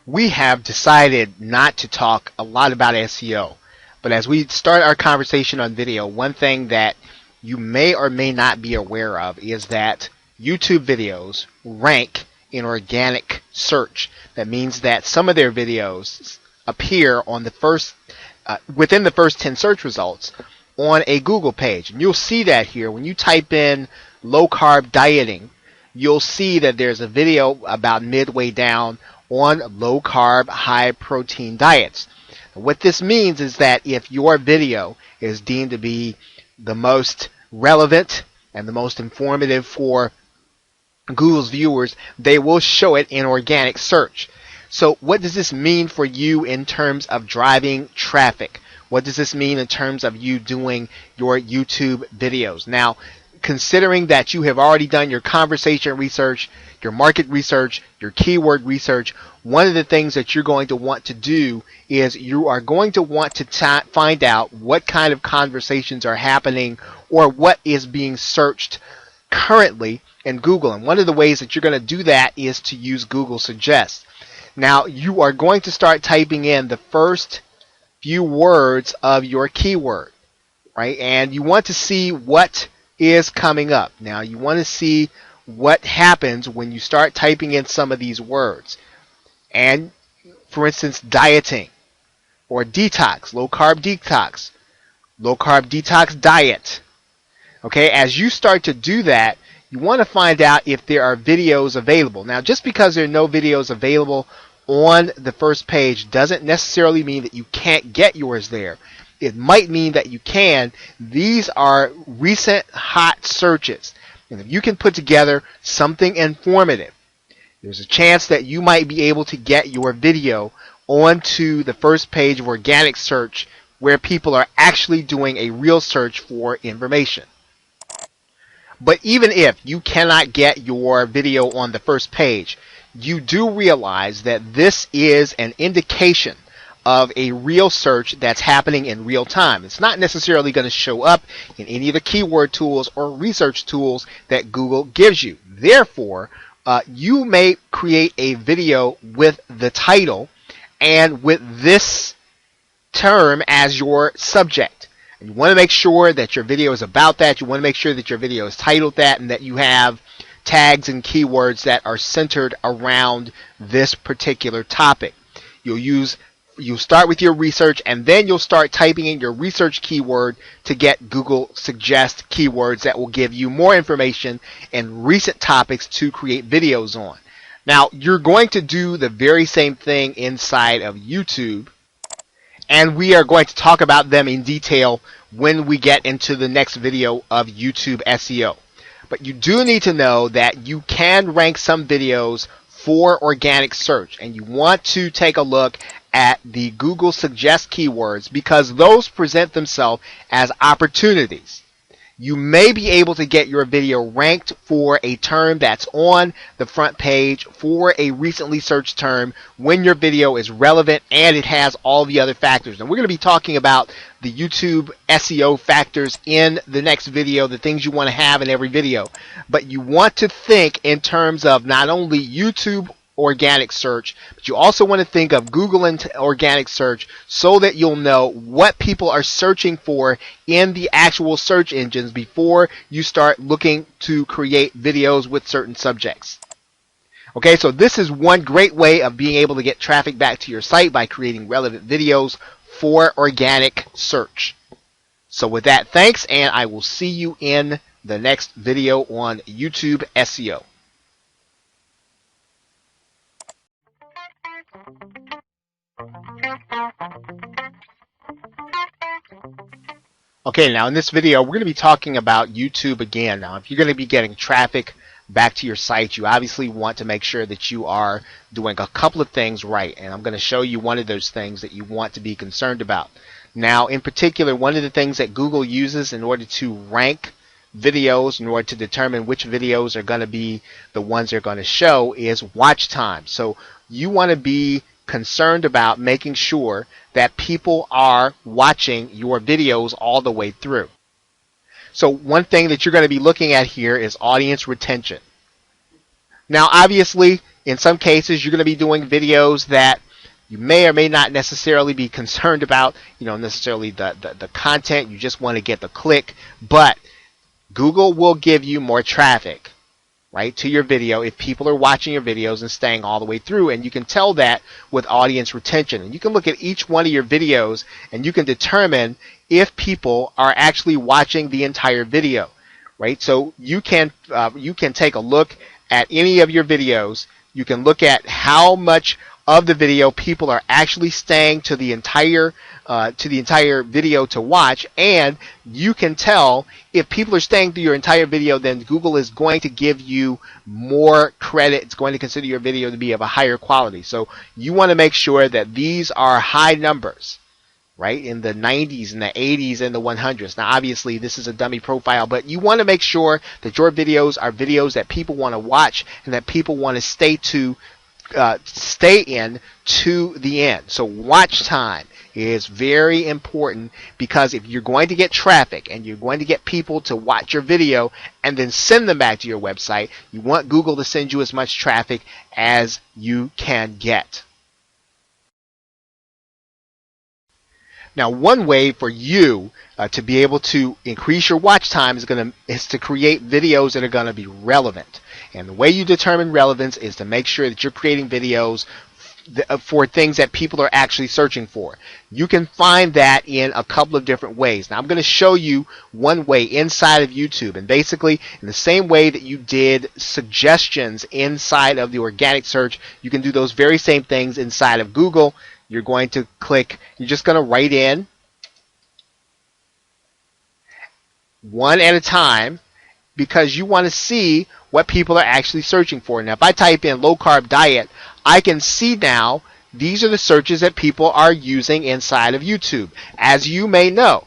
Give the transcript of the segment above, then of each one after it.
We have decided not to talk a lot about SEO, but as we start our conversation on video, one thing that you may or may not be aware of is that YouTube videos rank in organic search. That means that some of their videos appear on the first within the first 10 search results on a Google page. And you'll see that here when you type in low carb dieting, you'll see that there's a video about midway down on low carb, high protein diets. What this means is that if your video is deemed to be the most relevant and the most informative for Google's viewers, they will show it in organic search. So what does this mean for you in terms of driving traffic? What does this mean in terms of you doing your YouTube videos? Now, considering that you have already done your conversation research, your market research, your keyword research, one of the things that you're going to want to do is you are going to want to find out what kind of conversations are happening or what is being searched currently in Google. And one of the ways that you're going to do that is to use Google Suggest. Now, you are going to start typing in the first few words of your keyword, right? And you want to see what is coming up. Now, you want to see what happens when you start typing in some of these words. And, for instance, dieting or detox, low carb detox diet. Okay, as you start to do that, you want to find out if there are videos available. Now, just because there are no videos available on the first page doesn't necessarily mean that you can't get yours there. It might mean that you can. These are recent hot searches. And if you can put together something informative, there's a chance that you might be able to get your video onto the first page of organic search where people are actually doing a real search for information. But even if you cannot get your video on the first page, you do realize that this is an indication of a real search that's happening in real time. It's not necessarily going to show up in any of the keyword tools or research tools that Google gives you. Therefore, you may create a video with the title and with this term as your subject. And you want to make sure that your video is about that. You want to make sure that your video is titled that and that you have tags and keywords that are centered around this particular topic. You'll start with your research and then you'll start typing in your research keyword to get Google Suggest keywords that will give you more information and recent topics to create videos on. Now, you're going to do the very same thing inside of YouTube, and we are going to talk about them in detail when we get into the next video of YouTube SEO. But you do need to know that you can rank some videos for organic search, and you want to take a look at the Google Suggest keywords because those present themselves as opportunities. You may be able to get your video ranked for a term that's on the front page for a recently searched term when your video is relevant and it has all the other factors. And we're going to be talking about the YouTube SEO factors in the next video, the things you want to have in every video. But you want to think in terms of not only YouTube organic search, but you also want to think of Google and organic search so that you'll know what people are searching for in the actual search engines before you start looking to create videos with certain subjects. Okay, so this is one great way of being able to get traffic back to your site by creating relevant videos for organic search. So with that, thanks, and I will see you in the next video on YouTube SEO. Okay, now in this video, we're going to be talking about YouTube again. Now, if you're going to be getting traffic back to your site, you obviously want to make sure that you are doing a couple of things right. And I'm going to show you one of those things that you want to be concerned about. Now, in particular, one of the things that Google uses in order to rank videos, in order to determine which videos are going to be the ones they're going to show, is watch time. So you want to be concerned about making sure that people are watching your videos all the way through. So one thing that you're going to be looking at here is audience retention. Now, obviously, in some cases, you're going to be doing videos that you may or may not necessarily be concerned about, necessarily the content. You just want to get the click, but Google will give you more traffic, right, to your video if people are watching your videos and staying all the way through. And you can tell that with audience retention. And you can look at each one of your videos and you can determine if people are actually watching the entire video, right? So you can take a look at any of your videos. You can look at how much of the video people are actually staying to the entire video to watch, and you can tell if people are staying through your entire video, then Google is going to give you more credit. It's going to consider your video to be of a higher quality. So you want to make sure that these are high numbers, right, in the 90s and the 80s and the 100s. Now, obviously, this is a dummy profile, but you want to make sure that your videos are videos that people want to watch and that people want to stay in to the end. So watch time is very important, because if you're going to get traffic and you're going to get people to watch your video and then send them back to your website, you want Google to send you as much traffic as you can get. Now, one way for you to be able to increase your watch time is to create videos that are going to be relevant. And the way you determine relevance is to make sure that you're creating videos for things that people are actually searching for. You can find that in a couple of different ways. Now, I'm going to show you one way inside of YouTube. And basically, in the same way that you did suggestions inside of the organic search, you can do those very same things inside of Google. You're going to click, you're just going to write in one at a time, because you want to see what people are actually searching for. Now, if I type in low carb diet, I can see now these are the searches that people are using inside of YouTube. As you may know,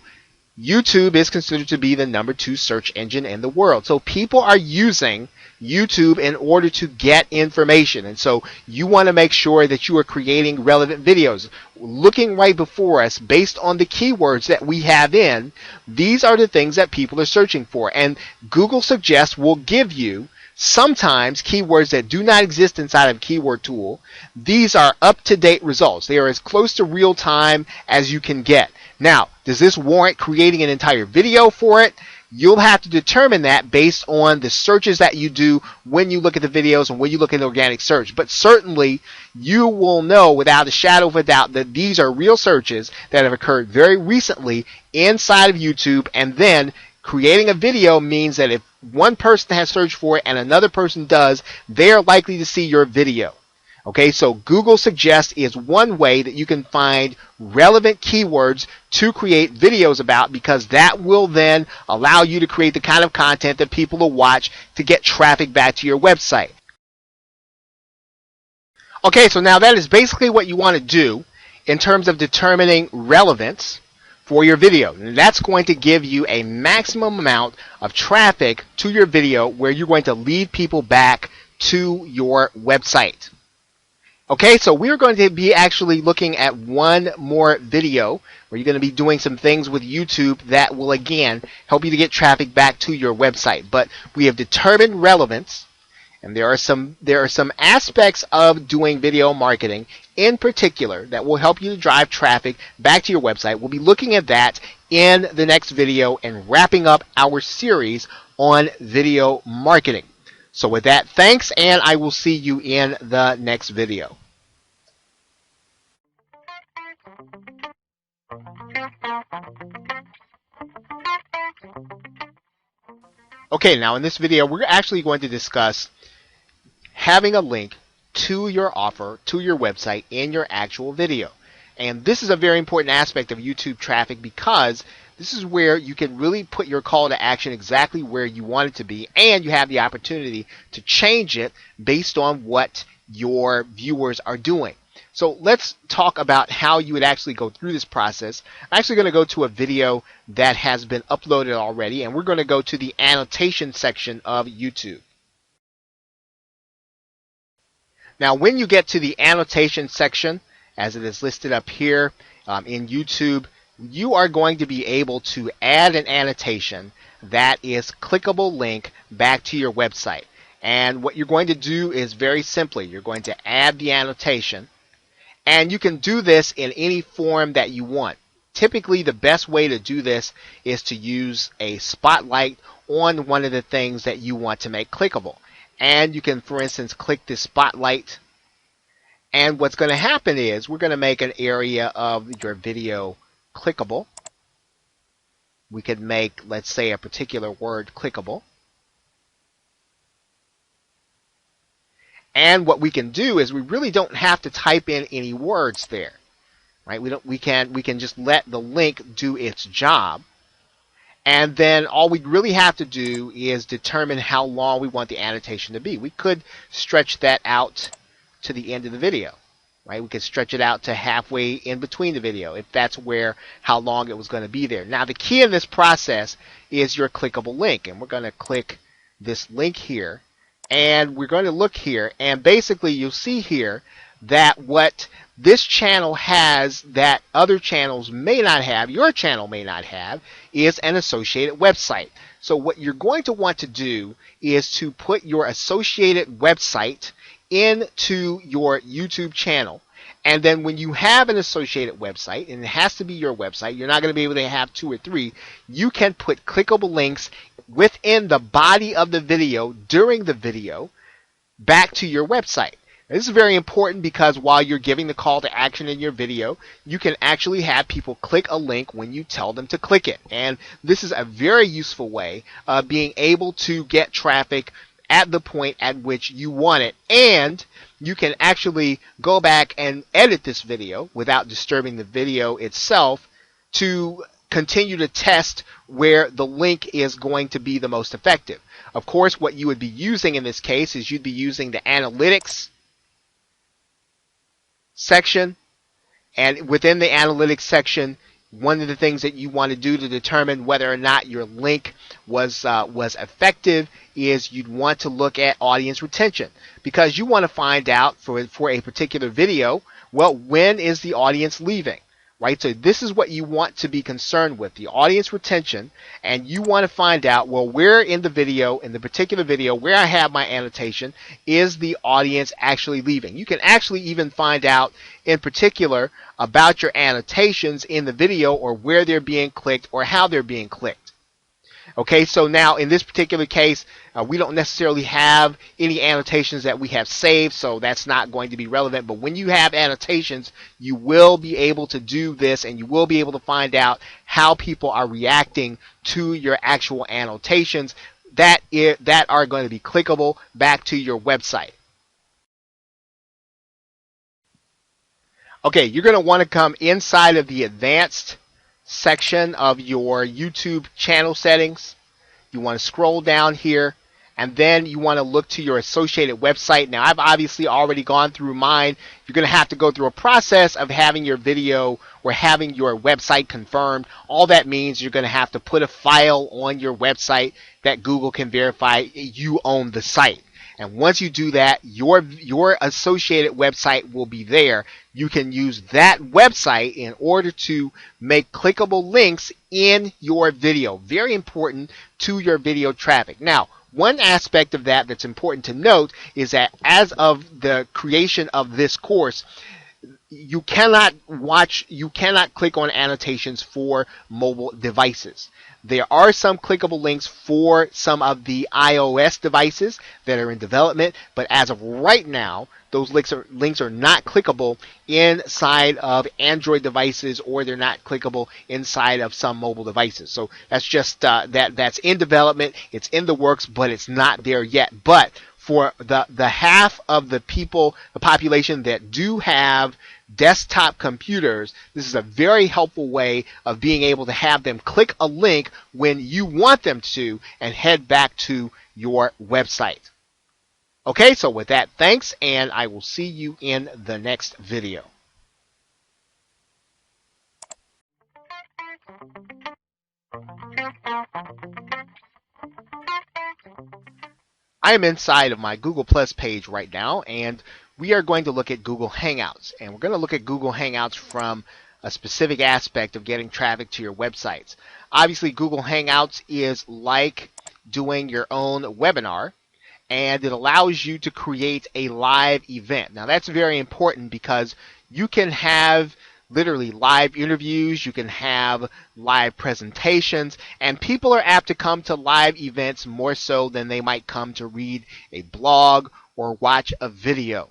YouTube is considered to be the #2 search engine in the world. So people are using YouTube in order to get information. And so you want to make sure that you are creating relevant videos. Looking right before us, based on the keywords that we have in, these are the things that people are searching for. And Google Suggest will give you sometimes keywords that do not exist inside of Keyword Tool. These are up-to-date results. They are as close to real time as you can get. Now, does this warrant creating an entire video for it? You'll have to determine that based on the searches that you do when you look at the videos and when you look at the organic search. But certainly, you will know without a shadow of a doubt that these are real searches that have occurred very recently inside of YouTube. And then creating a video means that if one person has searched for it and another person does, they're likely to see your video. Okay, so Google Suggest is one way that you can find relevant keywords to create videos about, because that will then allow you to create the kind of content that people will watch to get traffic back to your website. Okay, so now that is basically what you want to do in terms of determining relevance for your video. And that's going to give you a maximum amount of traffic to your video where you're going to lead people back to your website. Okay, so we're going to be actually looking at one more video where you're going to be doing some things with YouTube that will, again, help you to get traffic back to your website. But we have determined relevance, and there are some aspects of doing video marketing in particular that will help you to drive traffic back to your website. We'll be looking at that in the next video and wrapping up our series on video marketing. So with that, thanks, and I will see you in the next video. Okay, now in this video, we're actually going to discuss having a link to your offer, to your website in your actual video. And this is a very important aspect of YouTube traffic, because this is where you can really put your call to action exactly where you want it to be, and you have the opportunity to change it based on what your viewers are doing. So let's talk about how you would actually go through this process. I'm actually going to go to a video that has been uploaded already, and we're going to go to the annotation section of YouTube. Now, when you get to the annotation section, as it is listed up here in YouTube, you are going to be able to add an annotation that is clickable link back to your website. And what you're going to do is very simply, you're going to add the annotation, and you can do this in any form that you want. Typically, the best way to do this is to use a spotlight on one of the things that you want to make clickable. And you can, for instance, click this spotlight, and what's going to happen is we're going to make an area of your video clickable. We could make, let's say, a particular word clickable. And what we can do is we really don't have to type in any words there, right? We can just let the link do its job. And then all we really have to do is determine how long we want the annotation to be. We could stretch that out to the end of the video, right? We could stretch it out to halfway in between the video if that's how long it was going to be there. Now the key in this process is your clickable link, and we're going to click this link here, and we're going to look here, and basically you'll see here that what this channel has that other channels may not have, your channel may not have, is an associated website. So what you're going to want to do is to put your associated website into your YouTube channel. And then when you have an associated website, and it has to be your website, you're not going to be able to have 2 or 3, you can put clickable links within the body of the video during the video back to your website. This is very important because while you're giving the call to action in your video, you can actually have people click a link when you tell them to click it. And this is a very useful way of being able to get traffic at the point at which you want it. And you can actually go back and edit this video without disturbing the video itself to continue to test where the link is going to be the most effective. Of course, what you would be using in this case is you'd be using the analytics section, and within the analytics section, one of the things that you want to do to determine whether or not your link was effective is you'd want to look at audience retention, because you want to find out for a particular video, well, when is the audience leaving, right? So this is what you want to be concerned with, the audience retention, and you want to find out, well, where in the video, in the particular video where I have my annotation, is the audience actually leaving. You can actually even find out in particular about your annotations in the video, or where they're being clicked or how they're being clicked. Okay, so now in this particular case, we don't necessarily have any annotations that we have saved, so that's not going to be relevant. But when you have annotations, you will be able to do this, and you will be able to find out how people are reacting to your actual annotations that are going to be clickable back to your website. Okay, you're going to want to come inside of the advanced section of your YouTube channel settings. You want to scroll down here, and then you want to look to your associated website. Now, I've obviously already gone through mine. You're going to have to go through a process of having your video or having your website confirmed. All that means you're going to have to put a file on your website that Google can verify you own the site. And once you do that, your associated website will be there. You can use that website in order to make clickable links in your video. Very important to your video traffic. Now, one aspect of that that's important to note is that as of the creation of this course, you cannot click on annotations for mobile devices. There are some clickable links for some of the iOS devices that are in development, but as of right now, those links are not clickable inside of Android devices, or they're not clickable inside of some mobile devices. So that's just that's in development. It's in the works, but it's not there yet. But for the half of the population that do have desktop computers, this is a very helpful way of being able to have them click a link when you want them to and head back to your website. Okay, so with that, thanks, and I will see you in the next video. I am inside of my Google Plus page right now, and we are going to look at Google Hangouts. And we're going to look at Google Hangouts from a specific aspect of getting traffic to your websites. Obviously, Google Hangouts is like doing your own webinar, and it allows you to create a live event. Now, that's very important because you can have literally live interviews, you can have live presentations, and people are apt to come to live events more so than they might come to read a blog or watch a video.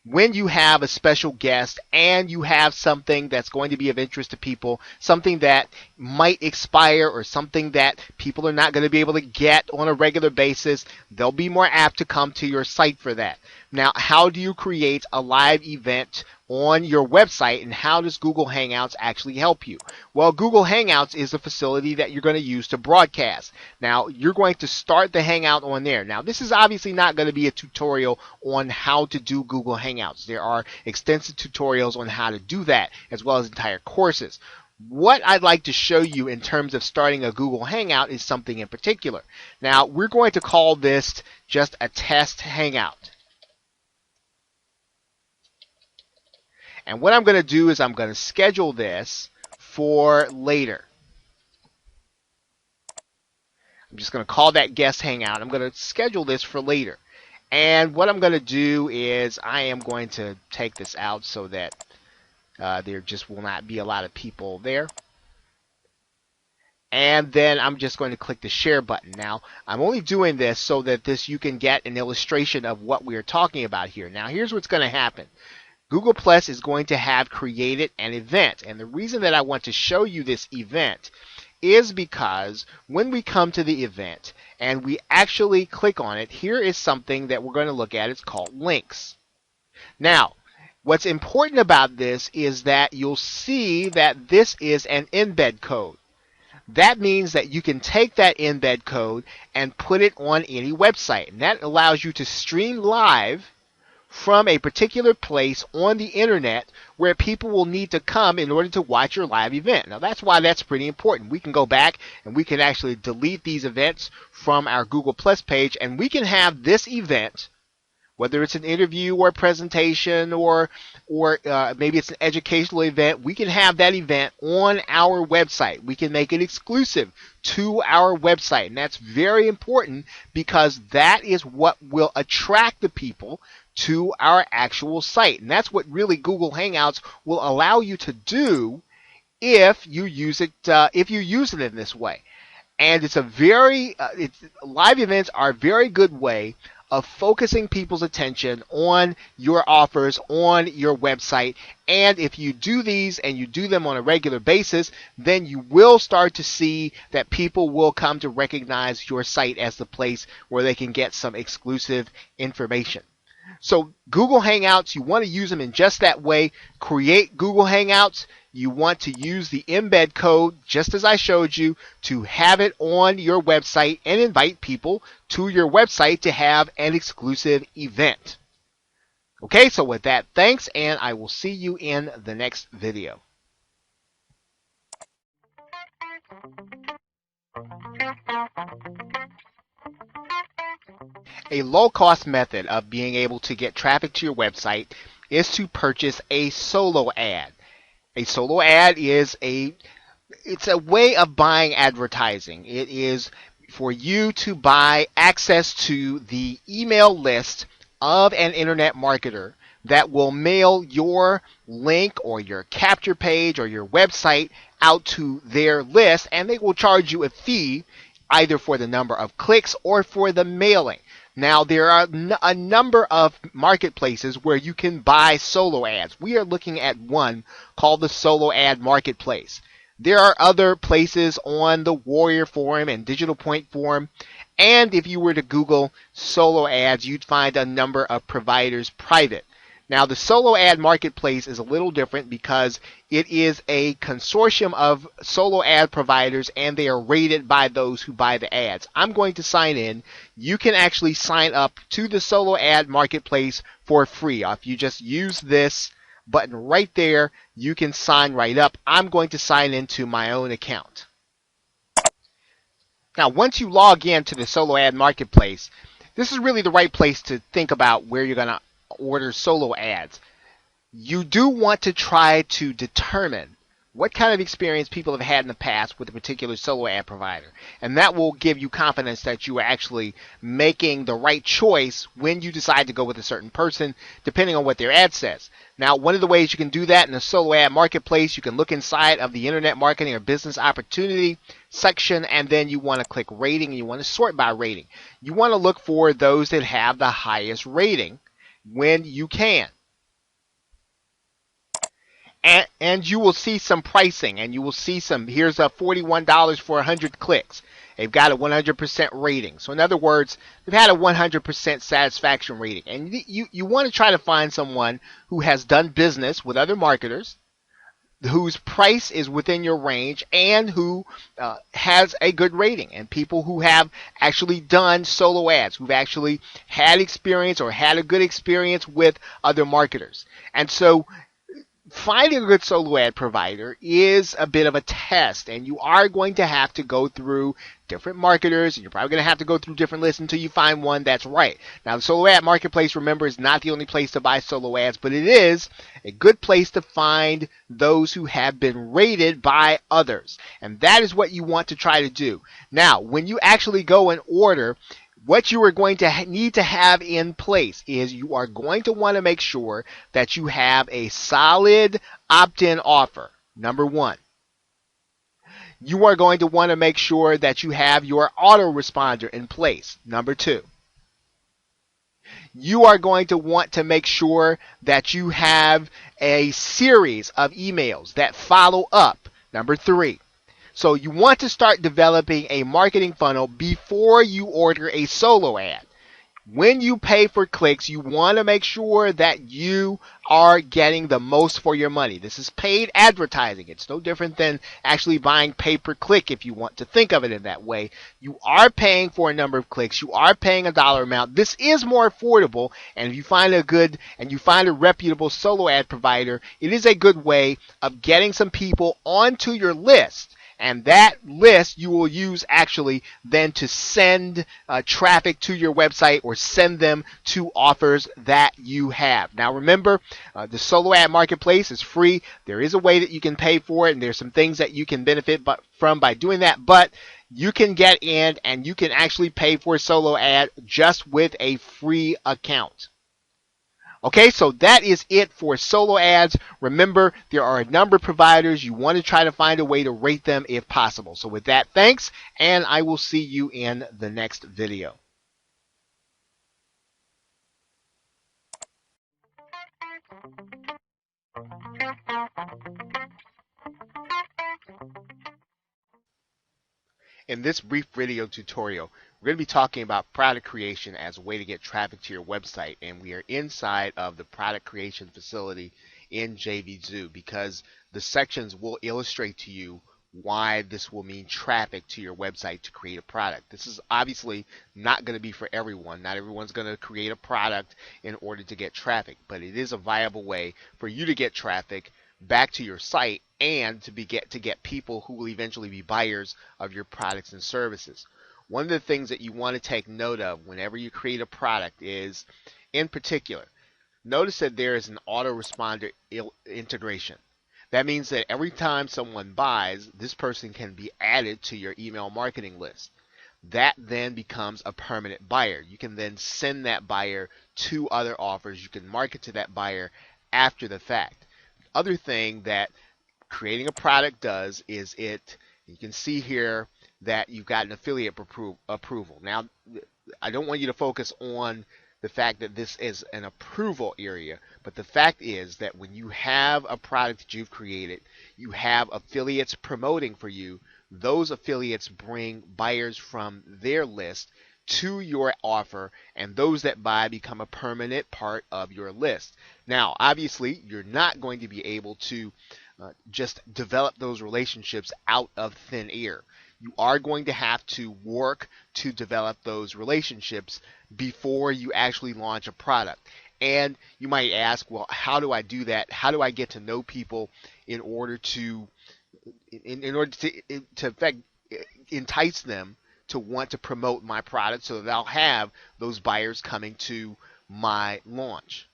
When you have a special guest and you have something that's going to be of interest to people, something that might expire or something that people are not going to be able to get on a regular basis, they'll be more apt to come to your site for that. Now, how do you create a live event on your website, and how does Google Hangouts actually help you? Well, Google Hangouts is a facility that you're going to use to broadcast. Now, you're going to start the Hangout on there. Now, this is obviously not going to be a tutorial on how to do Google Hangouts. There are extensive tutorials on how to do that, as well as entire courses. What I'd like to show you in terms of starting a Google Hangout is something in particular. Now, we're going to call this just a test Hangout. And what I'm going to do is I'm going to schedule this for later. I'm just going to call that guest hangout. I'm going to schedule this for later. And what I'm going to do is I am going to take this out so that there just will not be a lot of people there. And then I'm just going to click the share button. Now, I'm only doing this so that you can get an illustration of what we're talking about here. Now, here's what's going to happen. Google Plus is going to have created an event. And the reason that I want to show you this event is because when we come to the event and we actually click on it, here is something that we're going to look at. It's called links. Now, what's important about this is that you'll see that this is an embed code. That means that you can take that embed code and put it on any website. And that allows you to stream live from a particular place on the internet where people will need to come in order to watch your live event. Now, that's why that's pretty important. We can go back and we can actually delete these events from our Google Plus page, and we can have this event, whether it's an interview or a presentation or maybe it's an educational event, we can have that event on our website. We can make it exclusive to our website. And that's very important because that is what will attract the people to our actual site. And that's what really Google Hangouts will allow you to do if you use it in this way. And it's a live events are a very good way of focusing people's attention on your offers on your website. And if you do these and you do them on a regular basis, then you will start to see that people will come to recognize your site as the place where they can get some exclusive information. So Google Hangouts, you want to use them in just that way. Create Google Hangouts. You want to use the embed code, just as I showed you, to have it on your website and invite people to your website to have an exclusive event. Okay, so with that, thanks, and I will see you in the next video. A low-cost method of being able to get traffic to your website is to purchase a solo ad. A solo ad is it's a way of buying advertising. It is for you to buy access to the email list of an internet marketer that will mail your link or your capture page or your website out to their list, and they will charge you a fee either for the number of clicks or for the mailing. Now, there are a number of marketplaces where you can buy solo ads. We are looking at one called the Solo Ad Marketplace. There are other places on the Warrior Forum and Digital Point Forum. And if you were to Google solo ads, you'd find a number of providers private. Now, the Solo Ad Marketplace is a little different because it is a consortium of solo ad providers, and they are rated by those who buy the ads. I'm going to sign in. You can actually sign up to the Solo Ad Marketplace for free. If you just use this button right there, you can sign right up. I'm going to sign into my own account. Now, once you log in to the Solo Ad Marketplace, this is really the right place to think about where you're going to order solo ads. You do want to try to determine what kind of experience people have had in the past with a particular solo ad provider. And that will give you confidence that you are actually making the right choice when you decide to go with a certain person, depending on what their ad says. Now, one of the ways you can do that in the solo ad marketplace, you can look inside of the internet marketing or business opportunity section, and then you want to click rating and you want to sort by rating. You want to look for those that have the highest rating when you can. And you will see some pricing, and you will see some, here's a $41 for 100 clicks. They've got a 100% rating. So in other words, they've had a 100% satisfaction rating. And you want to try to find someone who has done business with other marketers, whose price is within your range, and who has a good rating, and people who have actually done solo ads, who've actually had experience or had a good experience with other marketers. And so finding a good solo ad provider is a bit of a test, and you are going to have to go through different marketers, and you're probably going to have to go through different lists until you find one that's right. Now, the solo ad marketplace, remember, is not the only place to buy solo ads, but it is a good place to find those who have been rated by others, and that is what you want to try to do. Now, when you actually go and order, what you are going to need to have in place is you are going to want to make sure that you have a solid opt-in offer, number one. You are going to want to make sure that you have your autoresponder in place, number two. You are going to want to make sure that you have a series of emails that follow up, number three. So you want to start developing a marketing funnel before you order a solo ad. When you pay for clicks, you want to make sure that you are getting the most for your money. This is paid advertising. It's no different than actually buying pay per click, if you want to think of it in that way. You are paying for a number of clicks. You are paying a dollar amount. This is more affordable, and if you find a reputable solo ad provider, it is a good way of getting some people onto your list. And that list you will use actually then to send traffic to your website or send them to offers that you have. Now remember, the solo ad marketplace is free. There is a way that you can pay for it, and there's some things that you can benefit from by doing that. But you can get in and you can actually pay for a solo ad just with a free account. Okay, so that is it for solo ads. Remember, there are a number of providers. You want to try to find a way to rate them if possible. So with that, thanks, and I will see you in the next video. In this brief video tutorial, we're going to be talking about product creation as a way to get traffic to your website, and we are inside of the product creation facility in JVZoo because the sections will illustrate to you why this will mean traffic to your website to create a product. This is obviously not going to be for everyone. Not everyone's going to create a product in order to get traffic, but it is a viable way for you to get traffic back to your site and to get people who will eventually be buyers of your products and services. One of the things that you want to take note of whenever you create a product is, in particular, notice that there is an autoresponder integration. That means that every time someone buys, this person can be added to your email marketing list. That then becomes a permanent buyer. You can then send that buyer to other offers. You can market to that buyer after the fact. The other thing that creating a product does is you can see here that you've got an affiliate approval. Now, I don't want you to focus on the fact that this is an approval area, but the fact is that when you have a product that you've created, you have affiliates promoting for you. Those affiliates bring buyers from their list to your offer, and those that buy become a permanent part of your list. Now, obviously, you're not going to be able to just develop those relationships out of thin air. You are going to have to work to develop those relationships before you actually launch a product. And you might ask, well, how do I do that? How do I get to know people in order to entice them to want to promote my product so that I'll have those buyers coming to my launch?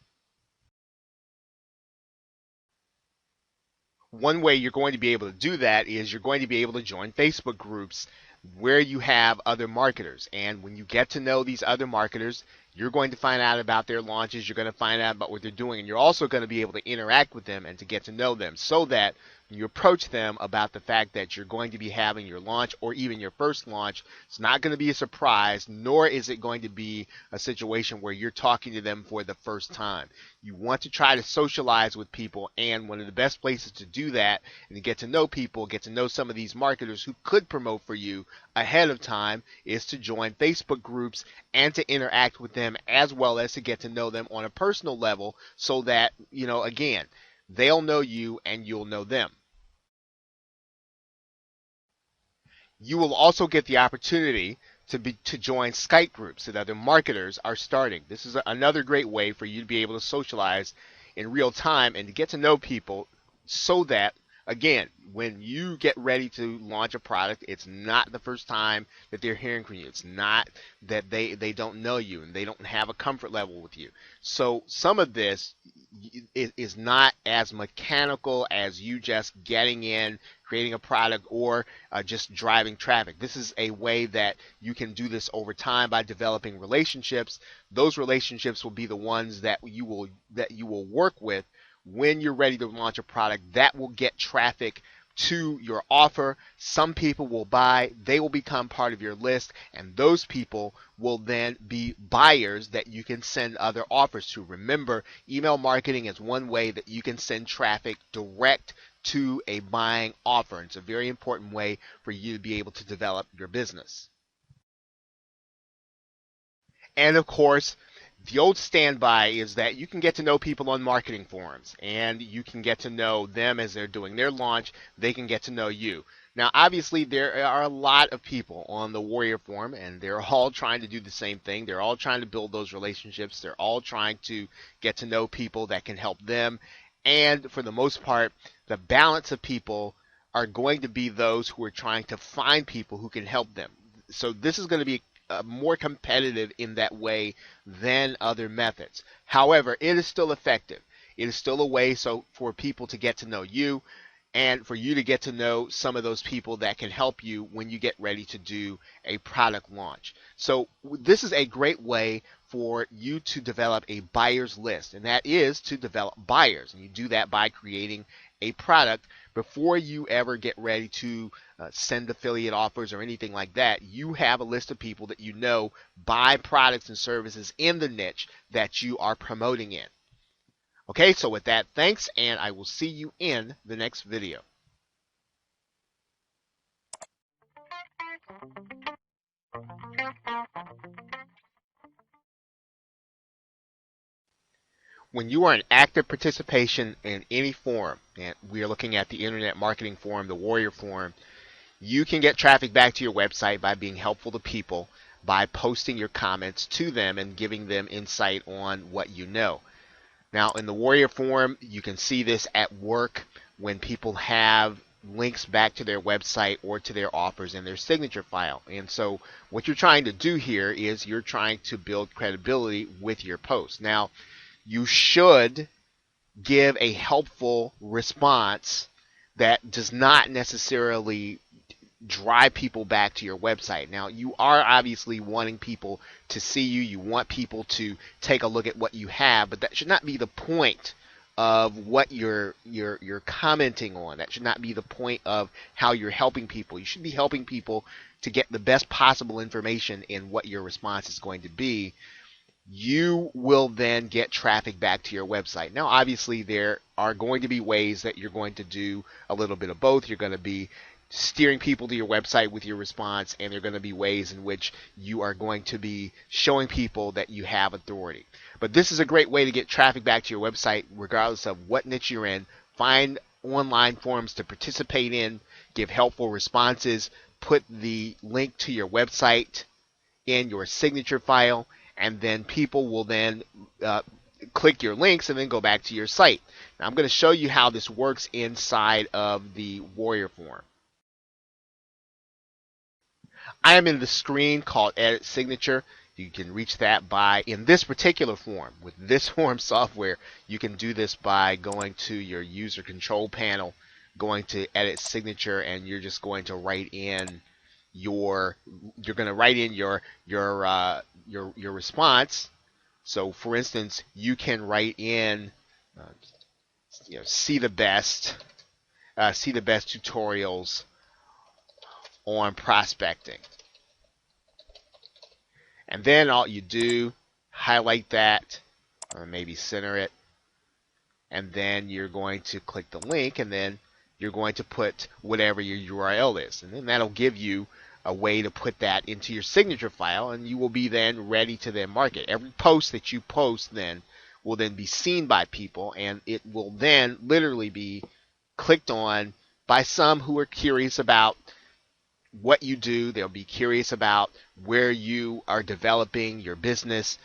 One way you're going to be able to do that is you're going to be able to join Facebook groups where you have other marketers. And when you get to know these other marketers, you're going to find out about their launches, you're going to find out about what they're doing, and you're also going to be able to interact with them and to get to know them, so that when you approach them about the fact that you're going to be having your launch or even your first launch, it's not going to be a surprise, nor is it going to be a situation where you're talking to them for the first time. You want to try to socialize with people, and one of the best places to do that and to get to know people, get to know some of these marketers who could promote for you ahead of time, is to join Facebook groups and to interact with them, as well as to get to know them on a personal level, so that, again, they'll know you and you'll know them. You will also get the opportunity to join Skype groups that other marketers are starting. This is another great way for you to be able to socialize in real time and to get to know people, so that, again, when you get ready to launch a product, it's not the first time that they're hearing from you. It's not that they don't know you and they don't have a comfort level with you. So some of this is not as mechanical as you just getting in, creating a product, or just driving traffic. This is a way that you can do this over time by developing relationships. Those relationships will be the ones that you will work with when you're ready to launch a product that will get traffic to your offer. Some people will buy, they will become part of your list, and those people will then be buyers that you can send other offers to. Remember, email marketing is one way that you can send traffic direct to a buying offer. It's a very important way for you to be able to develop your business. And of course, the old standby is that you can get to know people on marketing forums, and you can get to know them as they're doing their launch. They can get to know you. Now, obviously, there are a lot of people on the Warrior Forum, and they're all trying to do the same thing. They're all trying to build those relationships. They're all trying to get to know people that can help them. And for the most part, the balance of people are going to be those who are trying to find people who can help them. So this is going to be more competitive in that way than other methods. However, it is still effective. It is still a way for people to get to know you, and for you to get to know some of those people that can help you when you get ready to do a product launch. So this is a great way for you to develop a buyer's list, and that is to develop buyers. And you do that by creating a product before you ever get ready to send affiliate offers or anything like that. You have a list of people that you know buy products and services in the niche that you are promoting in. Okay, so with that, thanks, and I will see you in the next video. When you are in active participation in any forum, and we are looking at the Internet Marketing Forum, the Warrior Forum, you can get traffic back to your website by being helpful to people, by posting your comments to them and giving them insight on what you know. Now, in the Warrior Forum, you can see this at work when people have links back to their website or to their offers in their signature file. And so what you're trying to do here is you're trying to build credibility with your post. Now, you should give a helpful response that does not necessarily drive people back to your website. Now, you are obviously wanting people to see you. You want people to take a look at what you have, but that should not be the point of what you're commenting on. That should not be the point of how you're helping people. You should be helping people to get the best possible information in what your response is going to be. You will then get traffic back to your website. Now, obviously, there are going to be ways that you're going to do a little bit of both. You're going to be steering people to your website with your response, and there are going to be ways in which you are going to be showing people that you have authority. But this is a great way to get traffic back to your website regardless of what niche you're in. Find online forums to participate in, give helpful responses, put the link to your website in your signature file, and then people will then click your links and then go back to your site. Now, I'm going to show you how this works inside of the Warrior Forum. I am in the screen called Edit Signature. You can reach that by, in this particular form, with this form software, you can do this by going to your user control panel. going to edit signature and you're just going to write in your your response. So for instance, you can write in see the best tutorials on prospecting. And then all you do, highlight that, or maybe center it, and then you're going to click the link, and then you're going to put whatever your URL is. And then that'll give you a way to put that into your signature file, and you will be then ready to then market. Every post that you post then will then be seen by people, and it will then literally be clicked on by some who are curious about what you do. They'll be curious about where you are developing your business.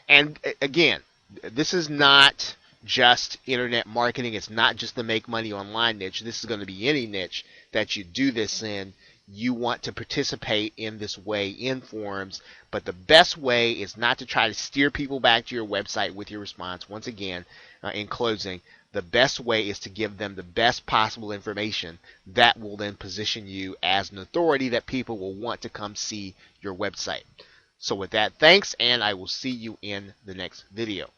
And again, this is not just internet marketing. It's not just the make money online niche. This is going to be any niche that you do this in. You want to participate in this way in forums, but the best way is not to try to steer people back to your website with your response. Once again, in closing, the best way is to give them the best possible information that will then position you as an authority that people will want to come see your website. So with that, thanks, and I will see you in the next video.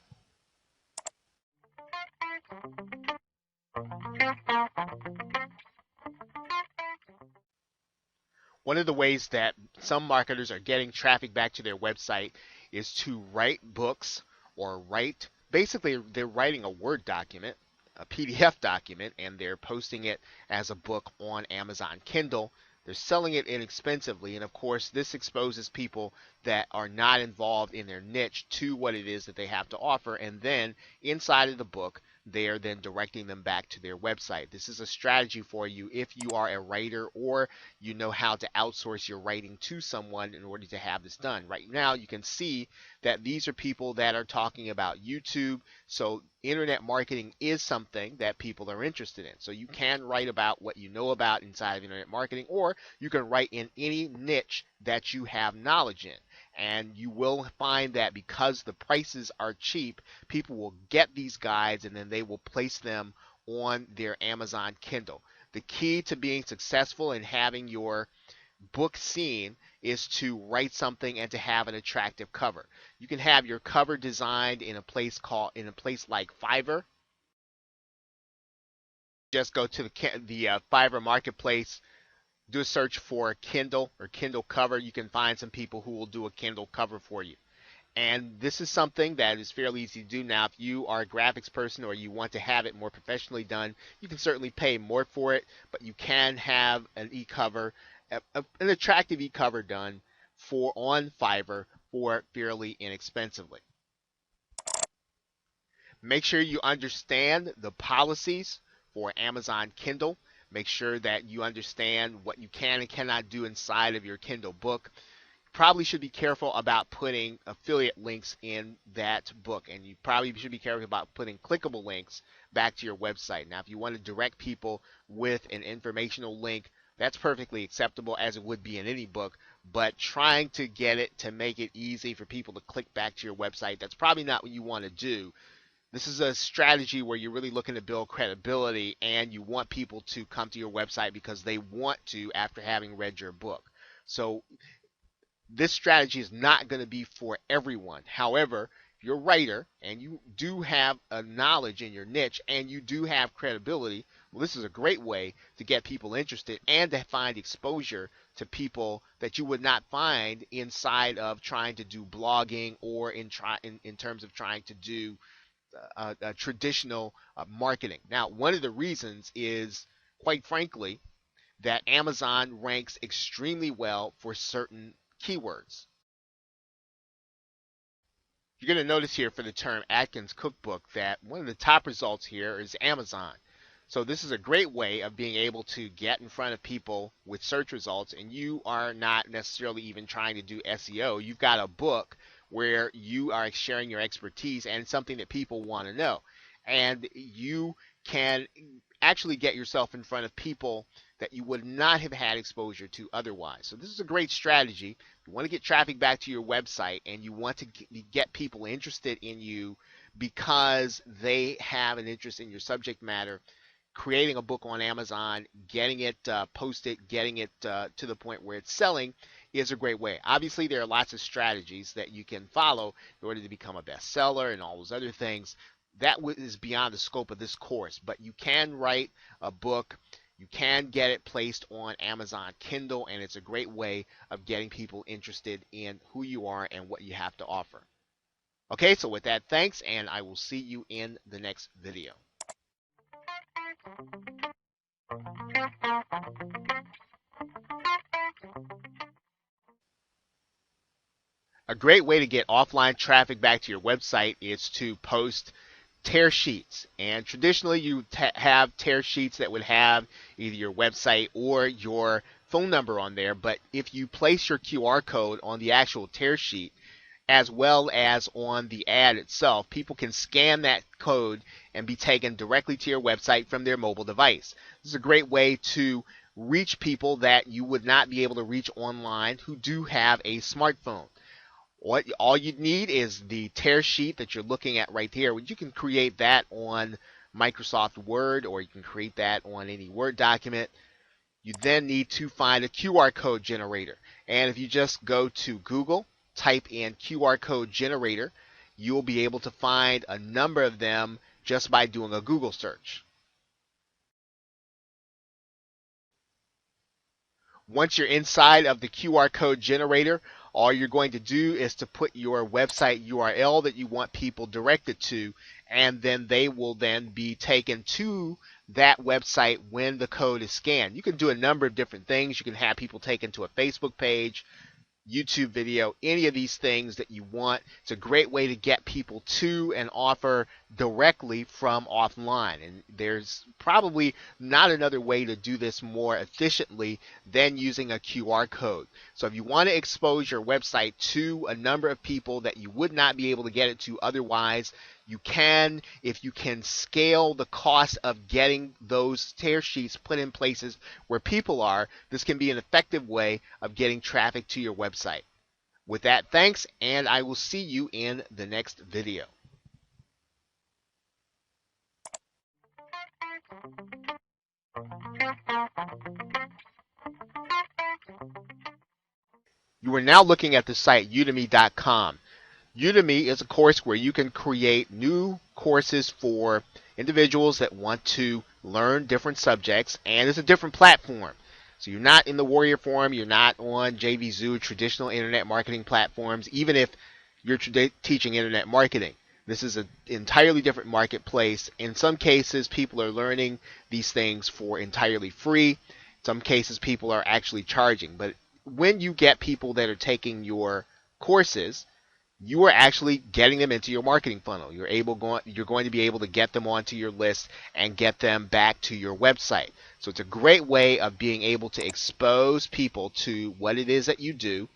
One of the ways that some marketers are getting traffic back to their website is to write books, or basically they're writing a Word document, a PDF document, and they're posting it as a book on Amazon Kindle. They're selling it inexpensively, and of course this exposes people that are not involved in their niche to what it is that they have to offer, and then inside of the book they are then directing them back to their website. This is a strategy for you if you are a writer or you know how to outsource your writing to someone in order to have this done. Right now you can see that these are people that are talking about YouTube, so internet marketing is something that people are interested in. So you can write about what you know about inside of internet marketing, or you can write in any niche that you have knowledge in. And you will find that because the prices are cheap, people will get these guides and then they will place them on their Amazon Kindle. The key to being successful in having your book seen is to write something and to have an attractive cover. You can have your cover designed in a place like Fiverr. Just go to the Fiverr marketplace, do a search for Kindle or Kindle cover. You can find some people who will do a Kindle cover for you. And this is something that is fairly easy to do. Now, if you are a graphics person or you want to have it more professionally done, you can certainly pay more for it, but you can have an e-cover, an attractive e-cover done on Fiverr for fairly inexpensively. Make sure you understand the policies for Amazon Kindle. Make sure that you understand what you can and cannot do inside of your Kindle book. Probably should be careful about putting affiliate links in that book, and you probably should be careful about putting clickable links back to your website. Now, if you want to direct people with an informational link, that's perfectly acceptable, as it would be in any book, but trying to get it to make it easy for people to click back to your website, that's probably not what you want to do. This is a strategy where you're really looking to build credibility, and you want people to come to your website because they want to after having read your book. So this strategy is not going to be for everyone. However, if you're a writer and you do have a knowledge in your niche and you do have credibility, well, this is a great way to get people interested and to find exposure to people that you would not find inside of trying to do blogging or in terms of trying to do traditional marketing. Now, one of the reasons is, quite frankly, that Amazon ranks extremely well for certain keywords. You're going to notice here for the term Atkins Cookbook that one of the top results here is Amazon. So this is a great way of being able to get in front of people with search results, and you are not necessarily even trying to do SEO. You've got a book where you are sharing your expertise and something that people want to know. And you can actually get yourself in front of people that you would not have had exposure to otherwise. So this is a great strategy. You want to get traffic back to your website, and you want to get people interested in you because they have an interest in your subject matter. creating a book on Amazon, getting it posted, getting it to the point where it's selling is a great way. Obviously, there are lots of strategies that you can follow in order to become a bestseller and all those other things. That is beyond the scope of this course, but you can write a book. You can get it placed on Amazon Kindle, and it's a great way of getting people interested in who you are and what you have to offer. Okay, so with that, thanks, and I will see you in the next video. A great way to get offline traffic back to your website is to post tear sheets. And traditionally, you have tear sheets that would have either your website or your phone number on there. But if you place your QR code on the actual tear sheet, as well as on the ad itself, people can scan that code and be taken directly to your website from their mobile device. This is a great way to reach people that you would not be able to reach online who do have a smartphone. All you need is the tear sheet that you're looking at right here. You can create that on Microsoft Word, or you can create that on any Word document. You then need to find a QR code generator. And if you just go to Google, type in QR code generator, you'll be able to find a number of them just by doing a Google search. Once you're inside of the QR code generator, all you're going to do is to put your website URL that you want people directed to, and then they will then be taken to that website when the code is scanned. You can do a number of different things. You can have people taken to a Facebook page, YouTube video, any of these things that you want. It's a great way to get people to an offer directly from offline. And there's probably not another way to do this more efficiently than using a QR code. So if you want to expose your website to a number of people that you would not be able to get it to otherwise, you can, if you can scale the cost of getting those tear sheets put in places where people are. This can be an effective way of getting traffic to your website. With that, thanks, and I will see you in the next video. You are now looking at the site udemy.com. Udemy is a course where you can create new courses for individuals that want to learn different subjects, and it's a different platform. So you're not in the Warrior Forum, you're not on JVZoo, traditional internet marketing platforms, even if you're teaching internet marketing. This is an entirely different marketplace. In some cases, people are learning these things for entirely free. In some cases, people are actually charging. But when you get people that are taking your courses, you are actually getting them into your marketing funnel. You're going to be able to get them onto your list and get them back to your website. So it's a great way of being able to expose people to what it is that you do,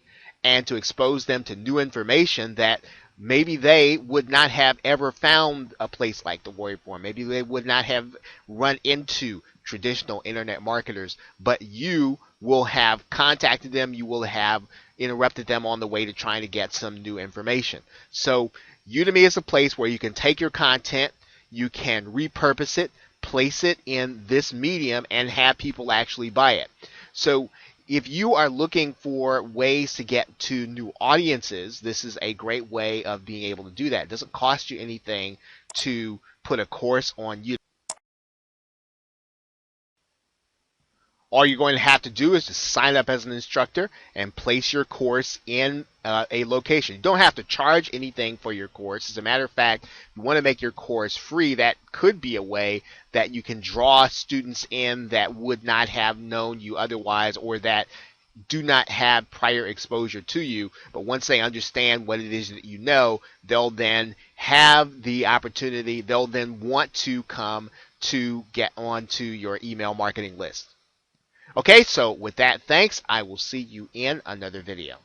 and to expose them to new information that maybe they would not have ever found a place like the Warrior Forum. Maybe they would not have run into traditional internet marketers, but you will have contacted them, you will have interrupted them on the way to trying to get some new information. So Udemy is a place where you can take your content, you can repurpose it, place it in this medium, and have people actually buy it. So if you are looking for ways to get to new audiences, this is a great way of being able to do that. It doesn't cost you anything to put a course on Udemy. All you're going to have to do is just sign up as an instructor and place your course in a location. You don't have to charge anything for your course. As a matter of fact, if you want to make your course free, that could be a way that you can draw students in that would not have known you otherwise, or that do not have prior exposure to you. But once they understand what it is that you know, they'll then have the opportunity, they'll then want to come to get onto your email marketing list. Okay, so with that, thanks. I will see you in another video.